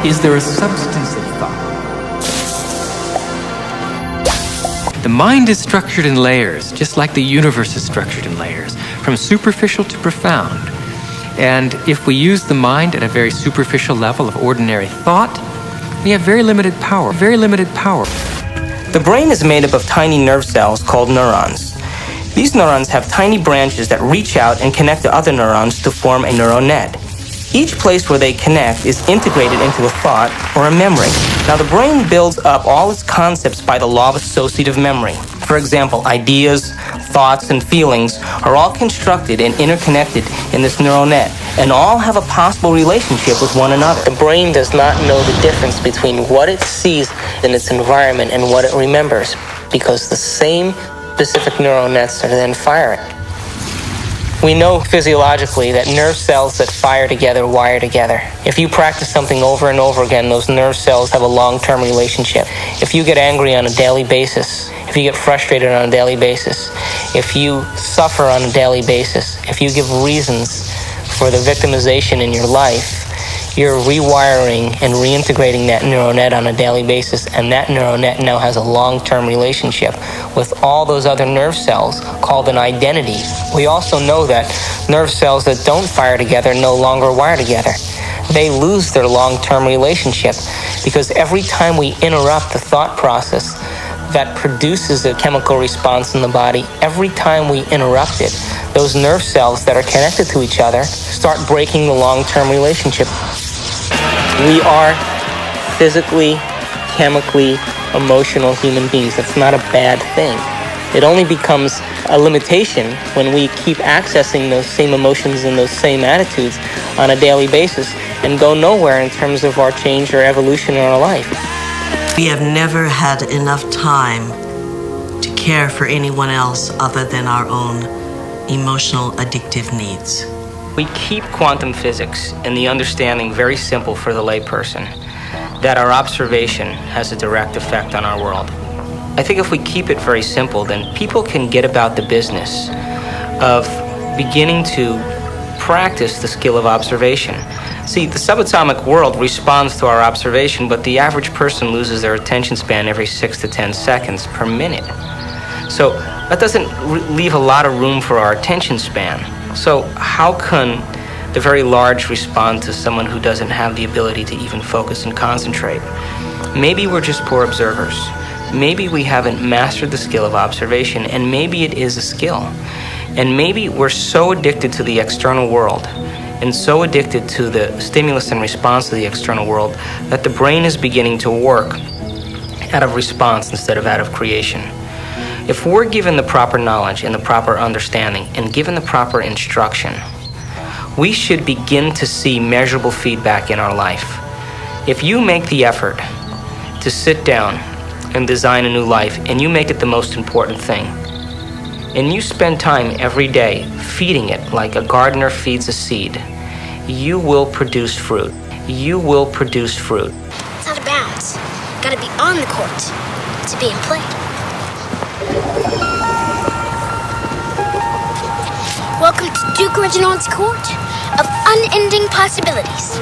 Is there a substance of thought? The mind is structured in layers, just like the universe is structured in layers, from superficial to profound. And if we use the mind at a very superficial level of ordinary thought, we have very limited power, very limited power. The brain is made up of tiny nerve cells called neurons. These neurons have tiny branches that reach out and connect to other neurons to form a neural net. Each place where they connect is integrated into a thought or a memory. Now, the brain builds up all its concepts by the law of associative memory. For example, ideas, thoughts, and feelings are all constructed and interconnected in this neural net, and all have a possible relationship with one another. The brain does not know the difference between what it sees in its environment and what it remembers, because the same specific neural nets are then firing. We know physiologically that nerve cells that fire together wire together. If you practice something over and over again, those nerve cells have a long-term relationship. If you get angry on a daily basis, if you get frustrated on a daily basis, if you suffer on a daily basis, if you give reasons for the victimization in your life, you're rewiring and reintegrating that neural net on a daily basis, and that neural net now has a long-term relationship with all those other nerve cells called an identity. We also know that nerve cells that don't fire together no longer wire together. They lose their long-term relationship because every time we interrupt the thought process that produces a chemical response in the body, every time we interrupt it, those nerve cells that are connected to each other start breaking the long-term relationship. We are physically, chemically, emotional human beings. That's not a bad thing. It only becomes a limitation when we keep accessing those same emotions and those same attitudes on a daily basis and go nowhere in terms of our change or evolution in our life. We have never had enough time to care for anyone else other than our own emotional addictive needs. We keep quantum physics and the understanding very simple for the layperson, that our observation has a direct effect on our world. I think if we keep it very simple, then people can get about the business of beginning to practice the skill of observation. See, the subatomic world responds to our observation, but the average person loses their attention span every 6 to 10 seconds per minute. So that doesn't leave a lot of room for our attention span. So how can the very large respond to someone who doesn't have the ability to even focus and concentrate? Maybe we're just poor observers. Maybe we haven't mastered the skill of observation, and maybe it is a skill. And maybe we're so addicted to the external world and so addicted to the stimulus and response to the external world that the brain is beginning to work out of response instead of out of creation. If we're given the proper knowledge and the proper understanding and given the proper instruction, we should begin to see measurable feedback in our life. If you make the effort to sit down and design a new life, and you make it the most important thing, and you spend time every day feeding it like a gardener feeds a seed, you will produce fruit. You will produce fruit. It's out of bounds. Gotta be on the court to be in play. Welcome to Duke Reginald's Court of Unending Possibilities.